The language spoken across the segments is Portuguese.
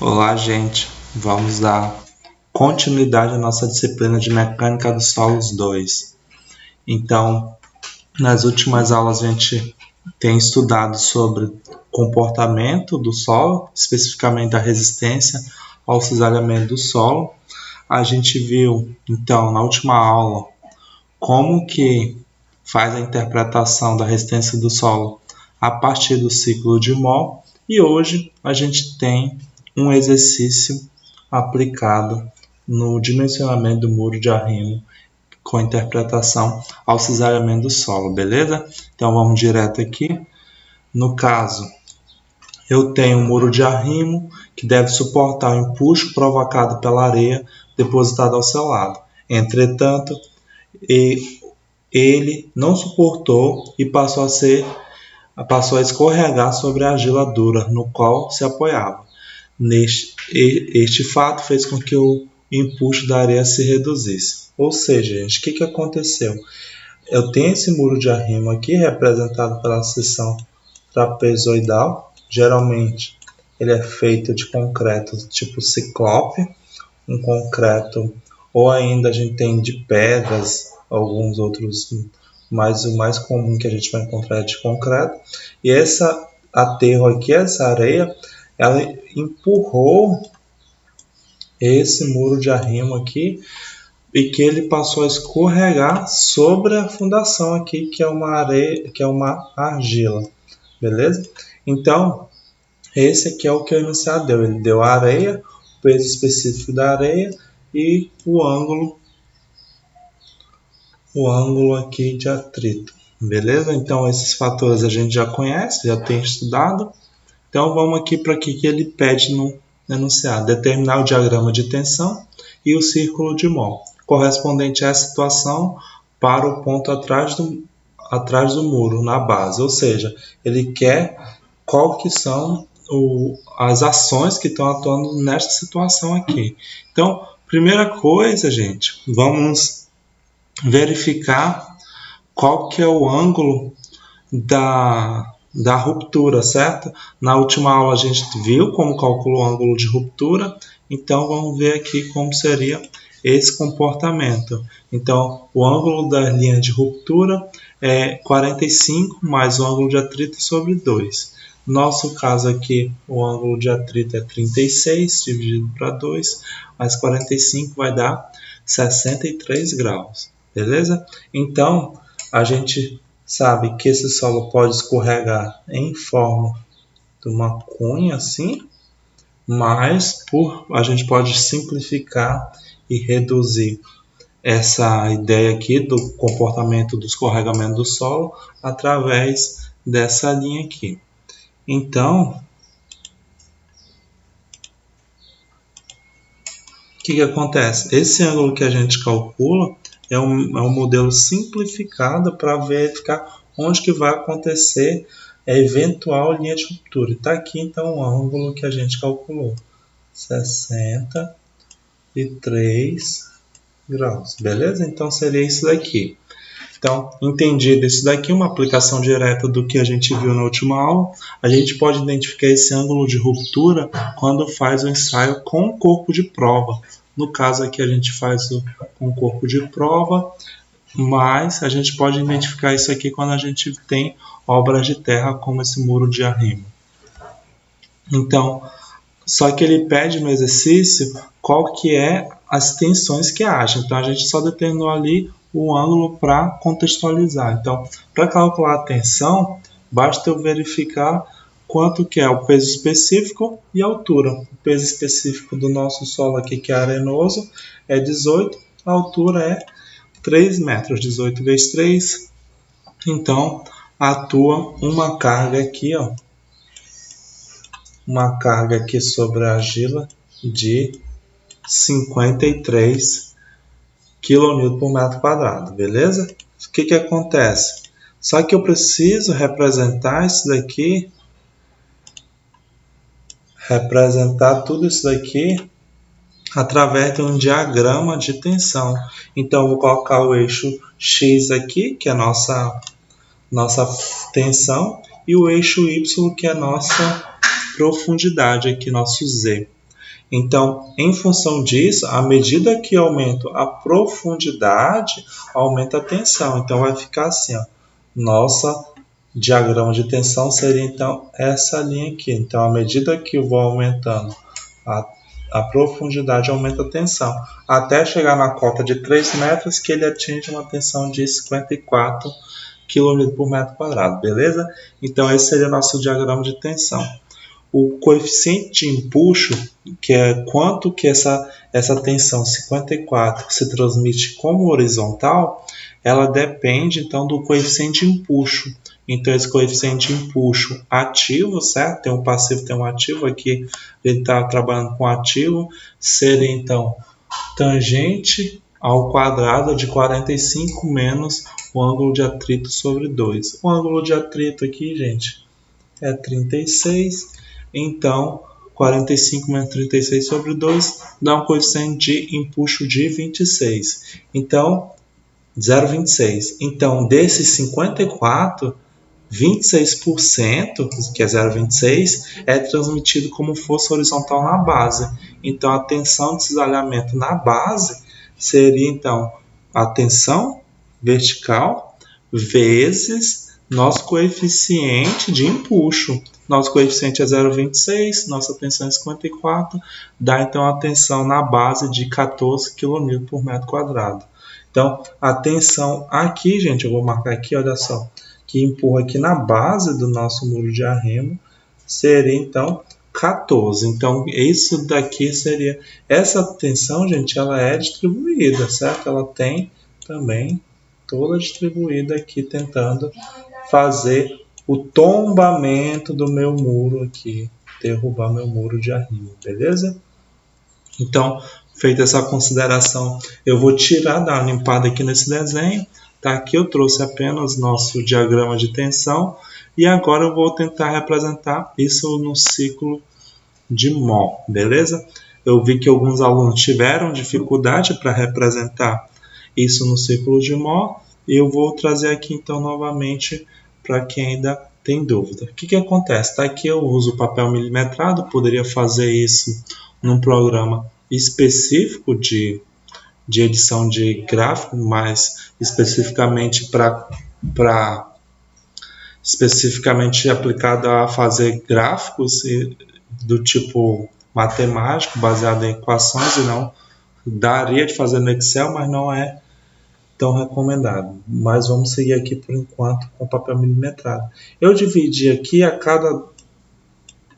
Olá, gente. Vamos dar continuidade à nossa disciplina de Mecânica dos Solos 2. Então, nas últimas aulas a gente tem estudado sobre comportamento do solo, especificamente da resistência ao cisalhamento do solo. A gente viu, então, na última aula, como que faz a interpretação da resistência do solo a partir do ciclo de Moll, e hoje a gente tem um exercício aplicado no dimensionamento do muro de arrimo com interpretação ao cisalhamento do solo, beleza? Então vamos direto aqui. No caso, eu tenho um muro de arrimo que deve suportar o empuxo provocado pela areia depositada ao seu lado. Entretanto, ele não suportou e passou a escorregar sobre a argila dura no qual se apoiava. Este fato fez com que o empuxo da areia se reduzisse. Ou seja, gente, o que aconteceu? Eu tenho esse muro de arrimo aqui, representado pela seção trapezoidal. Geralmente, ele é feito de concreto tipo ciclope, um concreto, ou ainda a gente tem de pedras, alguns outros, mas o mais comum que a gente vai encontrar é de concreto. E esse aterro aqui, essa areia, ela empurrou esse muro de arrimo aqui e que ele passou a escorregar sobre a fundação aqui, que é uma areia, que é uma argila, beleza? Então, esse aqui é o que o enunciado deu. Ele deu a areia, o peso específico da areia e o ângulo aqui de atrito, beleza? Então, esses fatores a gente já conhece, já tem estudado. Então, vamos aqui para o que ele pede no enunciado. Determinar o diagrama de tensão e o círculo de Moll, correspondente a essa situação para o ponto atrás do muro, na base. Ou seja, ele quer qual que são as ações que estão atuando nesta situação aqui. Então, primeira coisa, gente, vamos verificar qual que é o ângulo da ruptura, certo? Na última aula a gente viu como calculou o ângulo de ruptura, então vamos ver aqui como seria esse comportamento. Então, o ângulo da linha de ruptura é 45 mais o ângulo de atrito sobre 2. No nosso caso aqui, o ângulo de atrito é 36 dividido para 2, mais 45 vai dar 63 graus, beleza? Então, a gente sabe que esse solo pode escorregar em forma de uma cunha assim, mas a gente pode simplificar e reduzir essa ideia aqui do comportamento do escorregamento do solo através dessa linha aqui. Então, o que acontece? Esse ângulo que a gente calcula é um modelo simplificado para verificar onde que vai acontecer a eventual linha de ruptura. Está aqui então o ângulo que a gente calculou, 63 graus, beleza? Então seria isso daqui. Então, entendido isso daqui, uma aplicação direta do que a gente viu na última aula, a gente pode identificar esse ângulo de ruptura quando faz o ensaio com o corpo de prova. No caso aqui a gente faz com o corpo de prova, mas a gente pode identificar isso aqui quando a gente tem obras de terra como esse muro de arrimo. Então, só que ele pede no exercício qual que é as tensões que acha. Então, a gente só determinou ali o ângulo para contextualizar. Então, para calcular a tensão, basta eu verificar quanto que é o peso específico e a altura. O peso específico do nosso solo aqui, que é arenoso, é 18, a altura é 3 metros, 18 vezes 3. Então, atua uma carga aqui, ó, uma carga aqui sobre a argila de 53 kN por metro quadrado, beleza? O que acontece? Só que eu preciso representar isso daqui, representar tudo isso daqui através de um diagrama de tensão. Então, eu vou colocar o eixo X aqui, que é a nossa tensão, e o eixo Y, que é a nossa profundidade aqui, nosso Z. Então, em função disso, à medida que aumenta a profundidade, aumenta a tensão. Então, vai ficar assim, ó. Nossa diagrama de tensão seria, então, essa linha aqui. Então, à medida que eu vou aumentando a profundidade, aumenta a tensão. Até chegar na cota de 3 metros, que ele atinge uma tensão de 54 kg por metro quadrado, beleza? Então, esse seria o nosso diagrama de tensão. O coeficiente de empuxo, que é quanto que essa tensão 54 se transmite como horizontal, ela depende, então, do coeficiente de empuxo. Então, esse coeficiente de empuxo ativo, certo? Tem um passivo, tem um ativo. Aqui ele está trabalhando com ativo. Seria, então, tangente ao quadrado de 45 menos o ângulo de atrito sobre 2. O ângulo de atrito aqui, gente, é 36. Então, 45 menos 36 sobre 2 dá um coeficiente de empuxo de 26. Então, 0,26. Então, desses 54, 26%, que é 0,26, é transmitido como força horizontal na base. Então, a tensão de cisalhamento na base seria, então, a tensão vertical vezes nosso coeficiente de empuxo. Nosso coeficiente é 0,26, nossa tensão é 54, dá, então, a tensão na base de 14 kN por metro quadrado. Então, a tensão aqui, gente, eu vou marcar aqui, olha só, que empurra aqui na base do nosso muro de arrimo, seria, então, 14. Então, isso daqui seria... Essa tensão, gente, ela é distribuída, certo? Ela tem também toda distribuída aqui, tentando fazer o tombamento do meu muro aqui, derrubar meu muro de arrimo, beleza? Então, feita essa consideração, eu vou dar uma limpada aqui nesse desenho. Tá? Aqui eu trouxe apenas nosso diagrama de tensão e agora eu vou tentar representar isso no ciclo de Mohr, beleza? Eu vi que alguns alunos tiveram dificuldade para representar isso no ciclo de Mohr e eu vou trazer aqui então novamente para quem ainda tem dúvida. O que acontece? Tá? Aqui eu uso papel milimetrado, poderia fazer isso num programa específico de edição de gráfico, mas especificamente especificamente aplicado a fazer gráficos do tipo matemático, baseado em equações, e não daria de fazer no Excel, mas não é tão recomendado. Mas vamos seguir aqui por enquanto com papel milimetrado. Eu dividi aqui,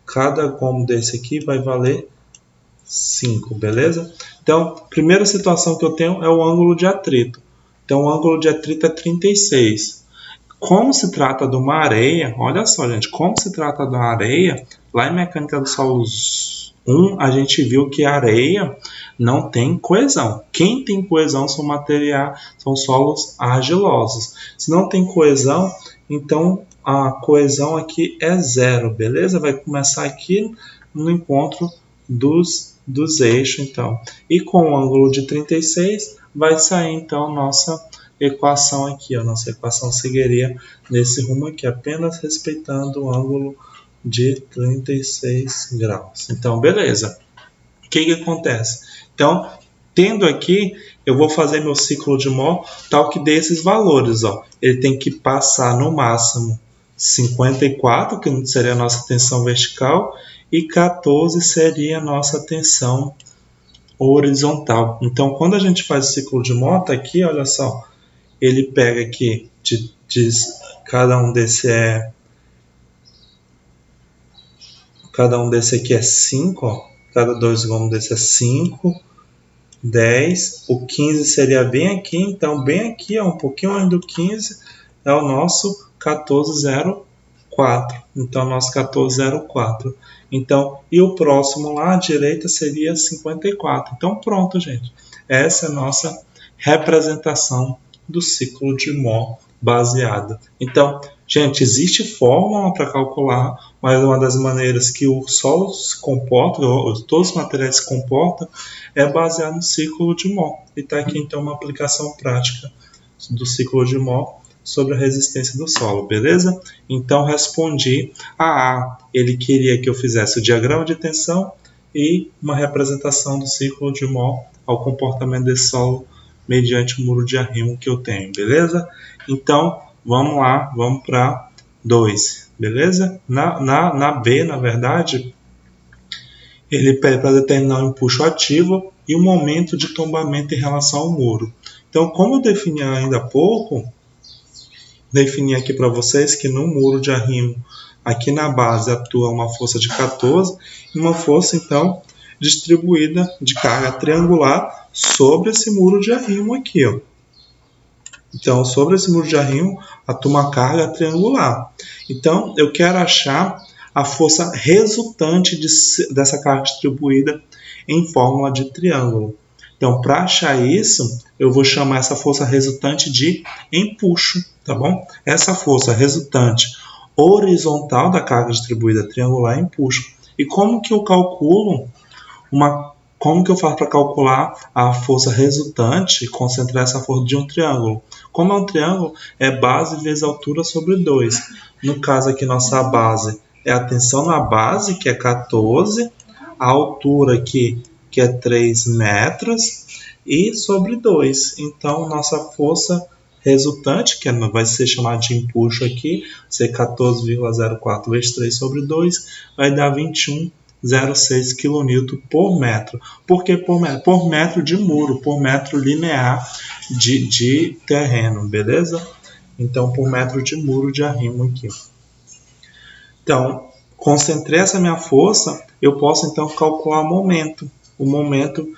cada gomo desse aqui vai valer 5, beleza? Então, a primeira situação que eu tenho é o ângulo de atrito. Então, o ângulo de atrito é 36. Como se trata de uma areia, olha só, gente, como se trata de uma areia, lá em Mecânica dos Solos 1, a gente viu que a areia não tem coesão. Quem tem coesão são solos argilosos. Se não tem coesão, então a coesão aqui é 0, beleza? Vai começar aqui no encontro dos eixos, então. E com o ângulo de 36, vai sair, então, nossa equação aqui. A nossa equação seguiria nesse rumo aqui, apenas respeitando o ângulo de 36 graus. Então, beleza. O que acontece? Então, tendo aqui, eu vou fazer meu ciclo de Mohr tal que dê esses valores. Ó. Ele tem que passar no máximo 54, que seria a nossa tensão vertical, e 14 seria a nossa tensão horizontal. Então, quando a gente faz o ciclo de Mohr, tá aqui, olha só, ele pega aqui, cada um desse aqui é 5, ó, cada 2 gomos desse é 5, 10, o 15 seria bem aqui, então bem aqui, ó, um pouquinho mais do 15, é o nosso 14,04. Então, nosso 14,04. Então, e o próximo lá à direita seria 54. Então, pronto, gente. Essa é a nossa representação do ciclo de Mohr baseada. Então, gente, existe fórmula para calcular, mas uma das maneiras que o solo se comporta, todos os materiais se comportam, é baseado no ciclo de Mohr. E está aqui, então, uma aplicação prática do ciclo de Mohr sobre a resistência do solo, beleza? Então, respondi a A. Ele queria que eu fizesse o diagrama de tensão e uma representação do círculo de Mohr ao comportamento desse solo mediante o muro de arrimo que eu tenho, beleza? Então, vamos lá, vamos para 2, beleza? Na B, na verdade, ele pede para determinar o empuxo ativo e o momento de tombamento em relação ao muro. Então, como eu defini ainda há pouco, defini aqui para vocês que no muro de arrimo, aqui na base, atua uma força de 14 e uma força, então, distribuída de carga triangular sobre esse muro de arrimo aqui, ó. Então, sobre esse muro de arrimo, atua uma carga triangular. Então, eu quero achar a força resultante dessa carga distribuída em fórmula de triângulo. Então, para achar isso, eu vou chamar essa força resultante de empuxo, tá bom? Essa força resultante horizontal da carga distribuída triangular é empuxo. E como que eu calculo como que eu faço para calcular a força resultante e concentrar essa força de um triângulo? Como é um triângulo, é base vezes altura sobre 2. No caso aqui, nossa base é a tensão na base, que é 14, a altura aqui, que é 3 metros, e sobre 2. Então, nossa força resultante, que vai ser chamada de empuxo aqui, ser 14,04 vezes 3 sobre 2, vai dar 21,06 kN por metro. Por que por metro? Por metro de muro, por metro linear de terreno, beleza? Então, por metro de muro de arrimo aqui. Então, concentrei essa minha força, eu posso então calcular o momento. O momento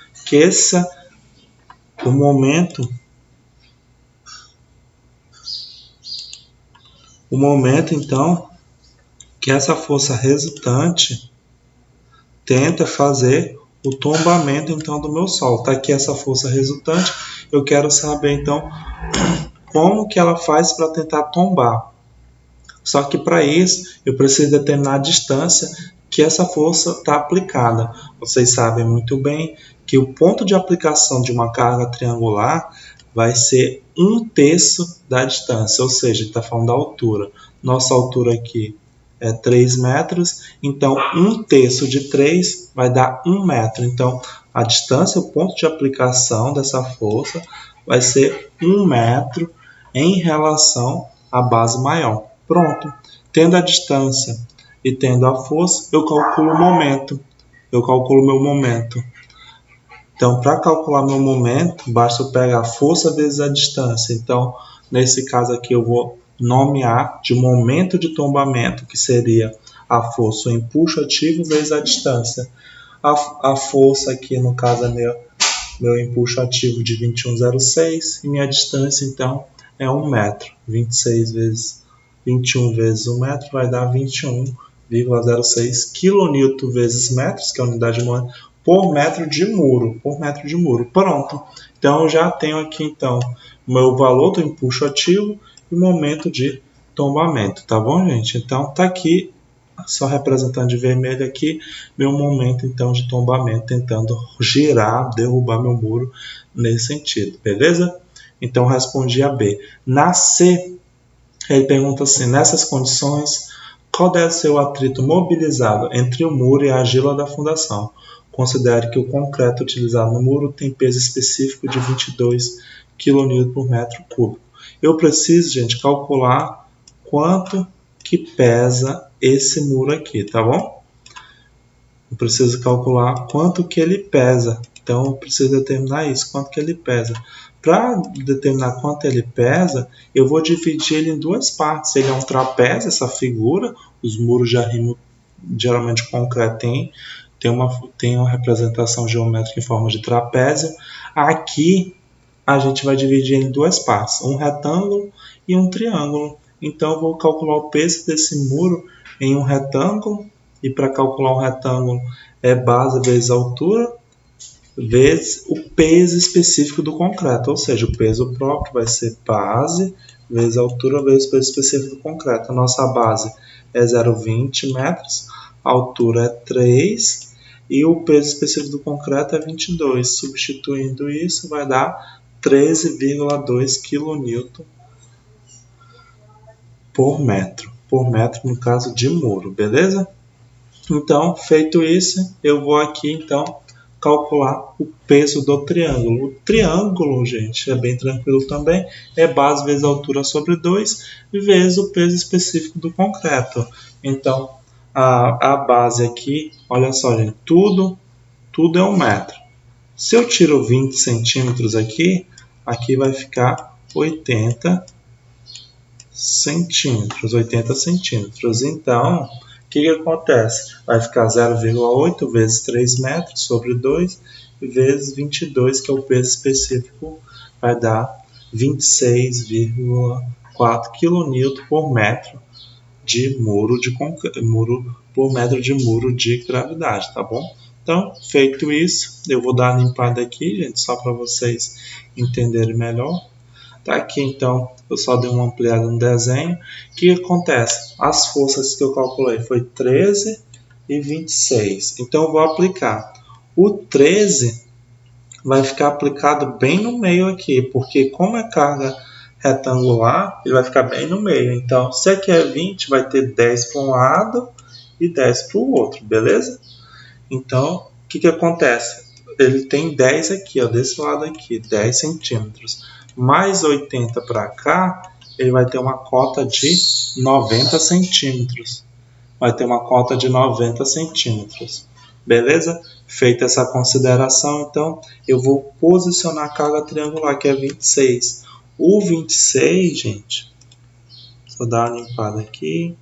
então que essa força resultante tenta fazer o tombamento então do meu solo. Tá aqui essa força resultante. Eu quero saber então como que ela faz para tentar tombar. Só que para isso eu preciso determinar a distância que essa força está aplicada. Vocês sabem muito bem que o ponto de aplicação de uma carga triangular vai ser 1/3 da distância, ou seja, está falando da altura. Nossa altura aqui é 3 metros, então 1/3 de 3 vai dar 1 metro. Então a distância, o ponto de aplicação dessa força vai ser 1 metro em relação à base maior. Pronto. Tendo a distância e tendo a força, eu calculo o momento. Eu calculo meu momento. Então, para calcular meu momento, basta eu pegar a força vezes a distância. Então, nesse caso aqui, eu vou nomear de momento de tombamento, que seria a força, o empuxo ativo vezes a distância. A força aqui, no caso, é meu empuxo ativo de 21,06 e minha distância, então, é 1 metro. 21 vezes 1 metro vai dar 21,06 kN vezes metros, que é a unidade de momento, por metro de muro. Pronto. Então, eu já tenho aqui, então, o meu valor do empuxo ativo e o momento de tombamento. Tá bom, gente? Então, tá aqui, só representando de vermelho aqui, meu momento, então, de tombamento, tentando girar, derrubar meu muro nesse sentido. Beleza? Então, respondi a B. Na C, ele pergunta assim, nessas condições, qual deve ser o atrito mobilizado entre o muro e a argila da fundação? Considere que o concreto utilizado no muro tem peso específico de 22 kN por metro cúbico. Eu preciso, gente, calcular quanto que pesa esse muro aqui, tá bom? Eu preciso calcular quanto que ele pesa. Então, eu preciso determinar isso, quanto que ele pesa. Para determinar quanto ele pesa, eu vou dividir ele em duas partes. Ele é um trapézio, essa figura. Os muros de arrimo, geralmente concreto, tem uma representação geométrica em forma de trapézio. Aqui, a gente vai dividir em duas partes, um retângulo e um triângulo. Então, eu vou calcular o peso desse muro em um retângulo. E para calcular um retângulo, é base vezes altura, vezes o peso específico do concreto, ou seja, o peso próprio vai ser base vezes altura vezes o peso específico do concreto. A nossa base é 0,20 metros, a altura é 3 e o peso específico do concreto é 22. Substituindo isso, vai dar 13,2 kN por metro no caso de muro, beleza? Então, feito isso, eu vou aqui então calcular o peso do triângulo. O triângulo, gente, é bem tranquilo também. É base vezes altura sobre 2 vezes o peso específico do concreto. Então, a base aqui, olha só, gente, tudo é 1 metro. Se eu tiro 20 centímetros aqui vai ficar 80 centímetros. Então, o que acontece? Vai ficar 0,8 vezes 3 metros sobre 2 vezes 22, que é o peso específico, vai dar 26,4 kN por metro de muro por metro de muro de gravidade, tá bom? Então, feito isso, eu vou dar uma limpada aqui, gente, só para vocês entenderem melhor. Tá aqui, então, eu só dei uma ampliada no desenho. O que acontece? As forças que eu calculei foi 13 e 26. Então, eu vou aplicar. O 13 vai ficar aplicado bem no meio aqui, porque como é carga retangular, ele vai ficar bem no meio. Então, se aqui é 20, vai ter 10 para um lado e 10 para o outro, beleza? Então, o que acontece? Ele tem 10 aqui, ó, desse lado aqui, 10 centímetros. Mais 80 para cá, ele vai ter uma cota de 90 centímetros. Vai ter uma cota de 90 centímetros. Beleza? Feita essa consideração, então, eu vou posicionar a carga triangular, que é 26. O 26, gente, só dar uma limpada aqui.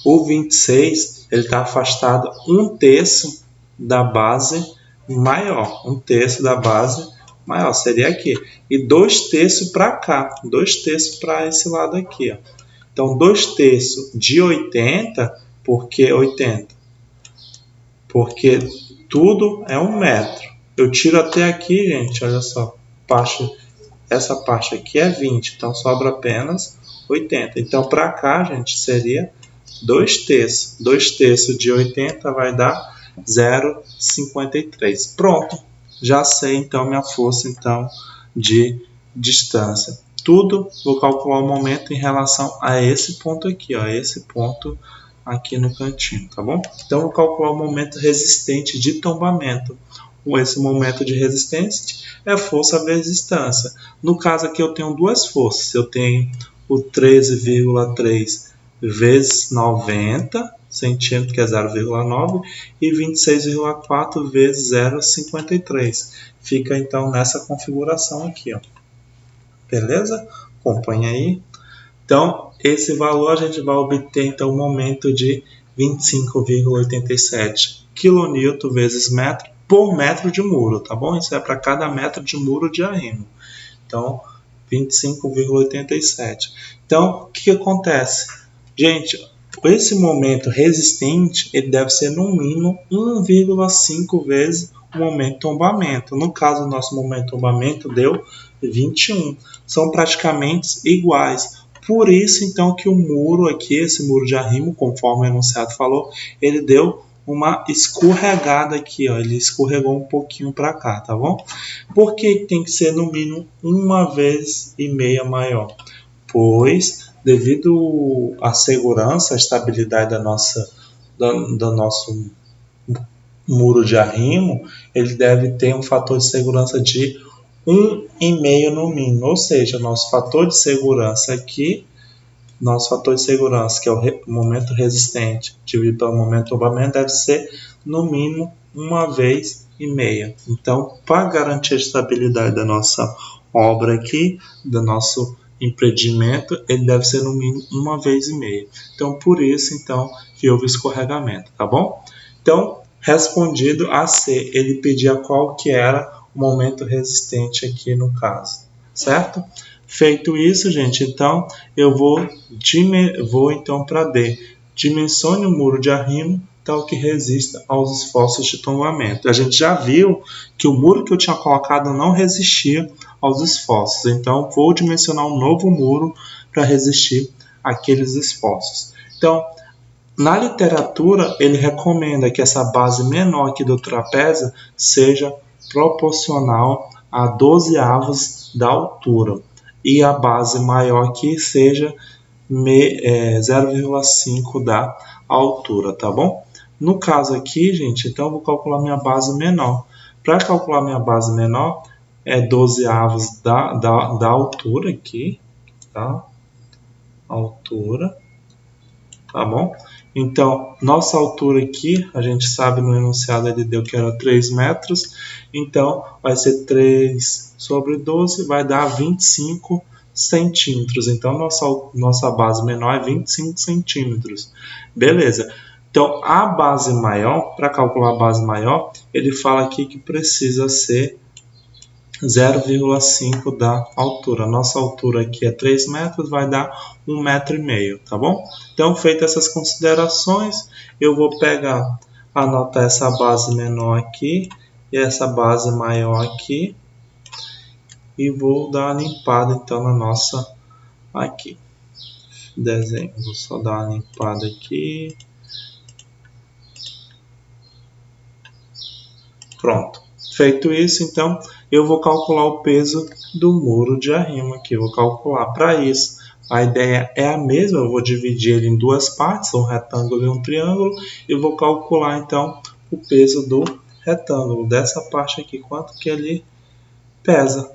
O 26, ele está afastado 1/3 da base maior. 1/3 da base maior seria aqui. E 2/3 para cá. 2/3 para esse lado aqui. Ó. Então, 2/3 de 80, por que 80? Porque tudo é 1 metro. Eu tiro até aqui, gente, olha só. Essa parte aqui é 20, então sobra apenas 80. Então, para cá, gente, seria 2/3. 2/3 de 80 vai dar 0,53. Pronto. Já sei, então, minha força então, de distância. Tudo, vou calcular o momento em relação a esse ponto aqui, ó, esse ponto aqui no cantinho, tá bom? Então, vou calcular o momento resistente de tombamento. Esse momento de resistência é força vezes distância. No caso aqui, eu tenho duas forças. Eu tenho o 13,3 vezes 90 centímetros, que é 0,9, e 26,4 vezes 0,53. Fica então nessa configuração aqui, ó. Beleza? Acompanhe aí. Então, esse valor a gente vai obter então o momento de 25,87 kN vezes metro por metro de muro, tá bom? Isso é para cada metro de muro de arrimo. Então, 25,87. Então, o que acontece? Gente, esse momento resistente, ele deve ser no mínimo 1,5 vezes o momento de tombamento. No caso, o nosso momento de tombamento deu 21. São praticamente iguais. Por isso, então, que o muro aqui, esse muro de arrimo, conforme o enunciado falou, ele deu uma escorregada aqui, ó. Ele escorregou um pouquinho para cá, tá bom? Por que tem que ser no mínimo 1,5 vezes maior? Pois, devido à segurança, à estabilidade do nosso muro de arrimo, ele deve ter um fator de segurança de 1,5 no mínimo. Ou seja, nosso fator de segurança aqui, que é o momento resistente dividido pelo momento de tombamento, deve ser no mínimo 1,5 vezes. Então, para garantir a estabilidade da nossa obra aqui, do nosso empreendimento, ele deve ser no mínimo 1,5 vezes. Então, por isso, então, que houve escorregamento, tá bom? Então, respondido a C, ele pedia qual que era o momento resistente aqui no caso, certo? Feito isso, gente, então, eu vou então para D. Dimensione o muro de arrimo tal que resista aos esforços de tombamento. A gente já viu que o muro que eu tinha colocado não resistia aos esforços. Então, vou dimensionar um novo muro para resistir àqueles esforços. Então, na literatura, ele recomenda que essa base menor aqui do trapézio seja proporcional a 12 avos da altura. e a base maior aqui seja 0,5 da altura, tá bom? No caso aqui, gente, então eu vou calcular minha base menor. Para calcular minha base menor, é 12avos da altura aqui, tá? Altura, tá bom? Então, nossa altura aqui, a gente sabe no enunciado ele deu que era 3 metros, então vai ser 3 sobre 12, vai dar 25 centímetros. Então, nossa base menor é 25 centímetros. Beleza. Então, a base maior, para calcular a base maior, ele fala aqui que precisa ser 0,5 da altura. Nossa altura aqui é 3 metros, vai dar 1,5 metro, tá bom? Então, feitas essas considerações, eu vou anotar essa base menor aqui e essa base maior aqui e vou dar uma limpada então na nossa aqui. Desenho, vou só dar uma limpada aqui. Pronto. Feito isso, então, eu vou calcular o peso do muro de arrimo aqui. Eu vou calcular. Para isso, a ideia é a mesma. Eu vou dividir ele em duas partes, um retângulo e um triângulo. E vou calcular, então, o peso do retângulo. Dessa parte aqui, quanto que ele pesa.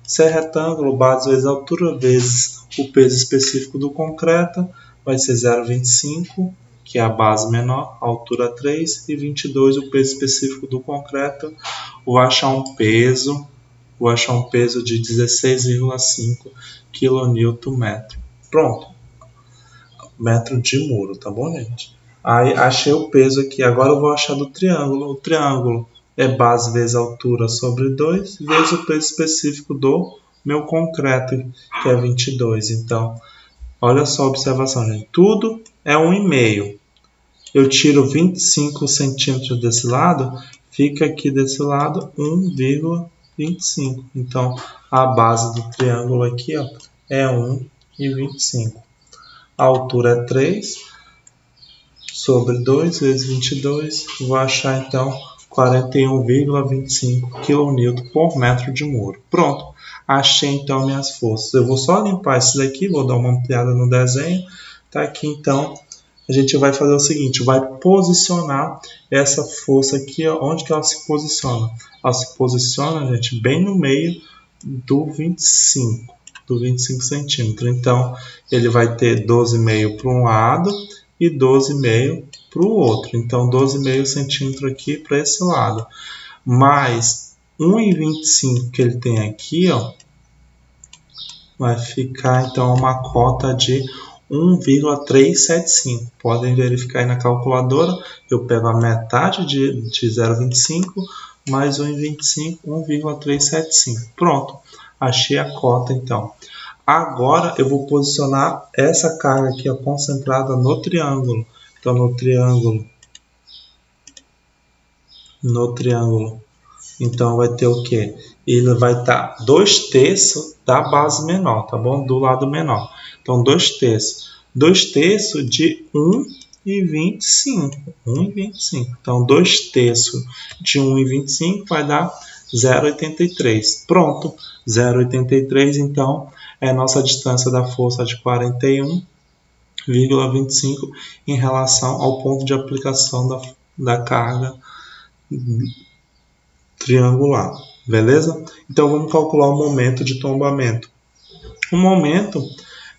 Se é retângulo, base vezes altura, vezes o peso específico do concreto, vai ser 0,25. Que é a base menor, a altura 3, e 22 o peso específico do concreto. Vou achar um peso de 16,5 kN/m. Pronto. Metro de muro, tá bom, gente? Aí achei o peso aqui. Agora eu vou achar do triângulo. O triângulo é base vezes altura sobre 2, vezes o peso específico do meu concreto, que é 22. Então, olha só a observação, gente. Tudo é 1,5. Eu tiro 25 centímetros desse lado, fica aqui desse lado 1,25. Então, a base do triângulo aqui ó, é 1,25. A altura é 3 sobre 2 vezes 22. Vou achar, então, 41,25 kN/m de muro. Pronto. Achei, então, minhas forças. Eu vou só limpar isso daqui, vou dar uma ampliada no desenho. Tá aqui, então, a gente vai fazer o seguinte, vai posicionar essa força aqui, ó, onde que ela se posiciona? Ela se posiciona, gente, bem no meio do 25 centímetros. Então, ele vai ter 12,5 para um lado e 12,5 para o outro. Então, 12,5 centímetros aqui para esse lado. Mais 1,25 que ele tem aqui, ó, vai ficar, então, uma cota de 1,375. Podem verificar aí na calculadora. Eu pego a metade de 0,25 mais 1,25, 1,375. Pronto, achei a cota então. Agora eu vou posicionar essa carga aqui ó, concentrada no triângulo. Então no triângulo. Então vai ter o que? Ele vai estar 2/3 da base menor, tá bom? Do lado menor. Então 2/3. 2/3 de 1,25. 1,25. Então 2/3 de 1,25 vai dar 0,83. Pronto. 0,83 então é a nossa distância da força de 41,25 em relação ao ponto de aplicação da carga triangular, beleza? Então vamos calcular o momento de tombamento. O momento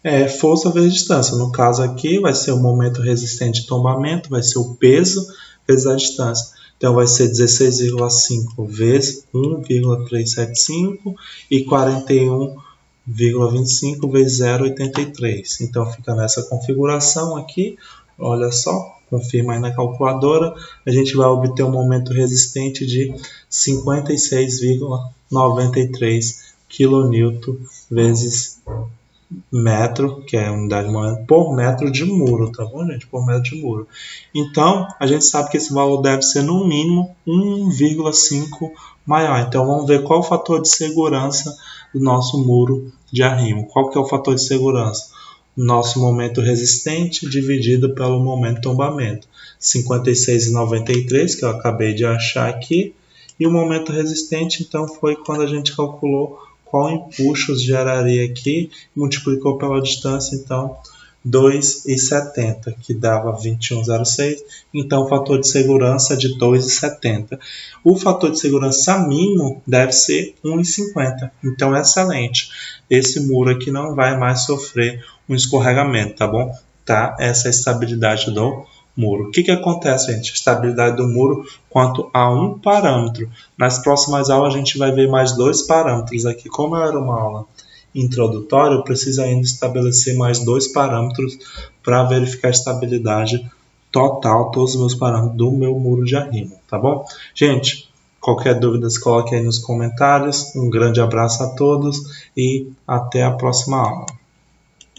é força vezes distância. No caso aqui vai ser o momento resistente de tombamento, vai ser o peso vezes a distância. Então vai ser 16,5 vezes 1,375 e 41,25 vezes 0,83. Então fica nessa configuração aqui, olha só. Confirma aí na calculadora, a gente vai obter um momento resistente de 56,93 kN vezes metro, que é a unidade de momento, por metro de muro, tá bom, gente? Por metro de muro. Então, a gente sabe que esse valor deve ser no mínimo 1,5 maior. Então, vamos ver qual é o fator de segurança do nosso muro de arrimo. Qual que é o fator de segurança? Nosso momento resistente dividido pelo momento de tombamento. 56,93, que eu acabei de achar aqui. E o momento resistente, então, foi quando a gente calculou qual empuxo geraria aqui, multiplicou pela distância, então 2,70, que dava 21,06, então o fator de segurança é de 2,70. O fator de segurança mínimo deve ser 1,50, então é excelente. Esse muro aqui não vai mais sofrer um escorregamento, tá bom? Tá? Essa é a estabilidade do muro. O que acontece, gente? Estabilidade do muro quanto a um parâmetro. Nas próximas aulas a gente vai ver mais 2 parâmetros aqui. Como era uma aula introdutória, eu preciso ainda estabelecer mais 2 parâmetros para verificar a estabilidade total, todos os meus parâmetros do meu muro de arrimo, tá bom? Gente, qualquer dúvida, coloque aí nos comentários. Um grande abraço a todos e até a próxima aula.